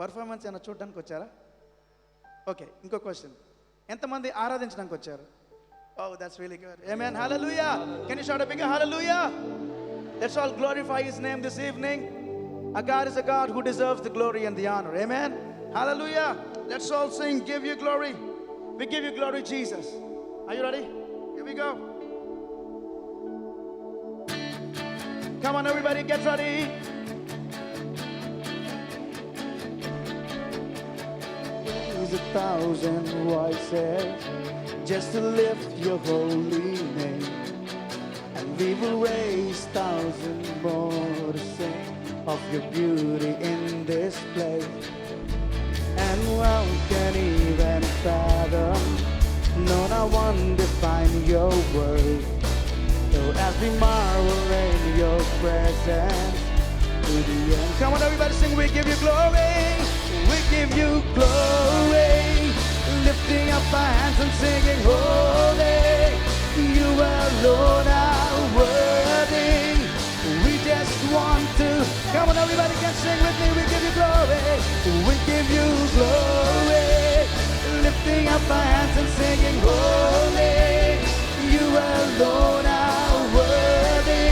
Performance ఏమైనా చూడడానికి వచ్చారా? ఓకే, ఇంకో క్వశ్చన్. ఎంతమంది ఆరాధించడానికి వచ్చారు? Oh, that's really good. Amen. Hallelujah. Can you shout a bigger hallelujah? Let's all glorify His name this evening. Our God is a God who deserves the glory and the honor. Amen. Hallelujah. Let's all sing, give you glory. We give you glory, Jesus. Are you ready? Here we go. Come on, everybody, get ready. There's 1,000 voices just to lift your holy name, and we will raise 1,000 more to sing of your beauty in this place. And one can even fathom, no one define your word. So as we marvel in your presence to the end. Come on, everybody, sing. We give you glory. We give you glory. Lifting up our hands and singing, holy, you alone are worthy. We just want to, come on, everybody can sing with me. We give you glory. We give you glory. Lifting up our hands and singing, holy, you alone are worthy.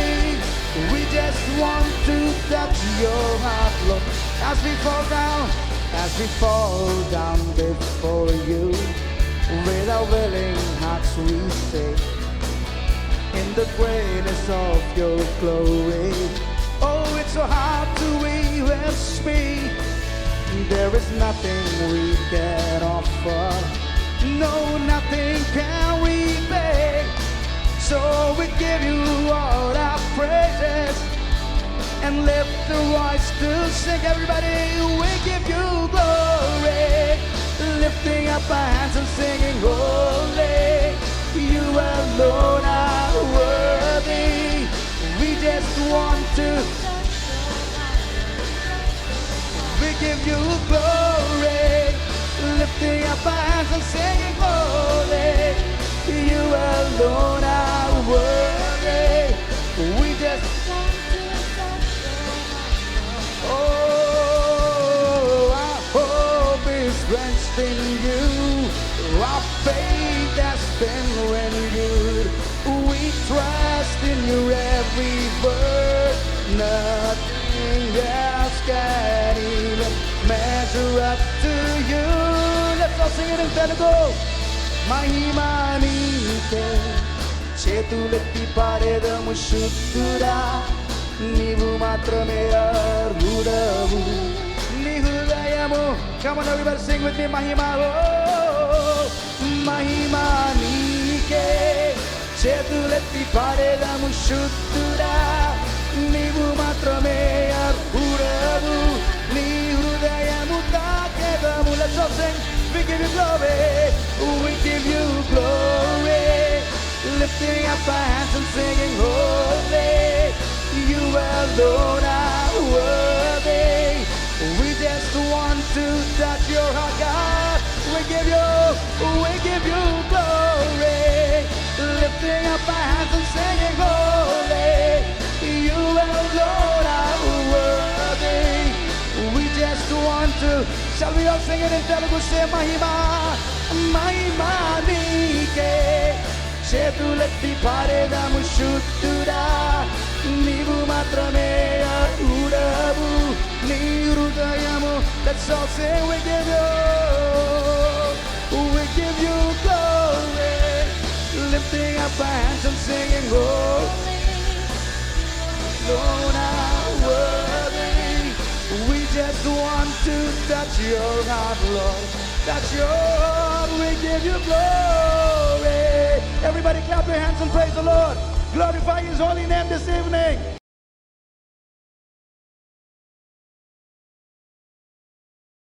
We just want to touch your heart, Lord, as we fall down before you. With our willing hearts we say, in the greatness of your glory. Oh, it's so hard to even speak. There is nothing we can offer, no, nothing can we beg. So we give you all our praises and lift the voice to sing. Everybody, we give you glory. Lifting up our hands and singing, holy, you alone are worthy. We just want to, we give you glory. Lifting up our hands and singing, holy, you alone are worthy. We just want to touch your heart. Oh, our hope is drenched in you. Our faith has been renewed. We trust in your every word. Nothing else can even measure up to you. Let's all sing it in Telugu. Mahima నీకే చేతులెత్తి పాడేదము శుద్ధుడా, నీవు మాత్రమే అర్హుడవు. నీ హృదయము, come on everybody sing with me. Mahima, oh, మహిమ నీకే చేతులెత్తి పాడేదము శుద్ధుడా, నీవు మాత్రమే అర్హుడవు. నీ హృదయము తాకేదము. Let's all sing. We give you glory. We give you glory. Lifting up our hands and singing, holy, you alone are worthy. We just want to touch your heart, God. We give you glory. Lifting up our hands and singing, holy, you alone are worthy. We just want to, shall we all sing it in Telugu? Say, Mahima, Mahima నీకే చేతులెత్తి పాడేదము శుద్ధుడా, నీవు మాత్రమే అర్హుడవు. నీ హృదయము. Let's all sing. We give you glory. Lifting up our hands and singing, holy, alone are worthy. We just want to touch your heart, Lord. Touch your heart. We give you glory. Everybody clap your hands and praise the Lord. Glorify His holy name this evening.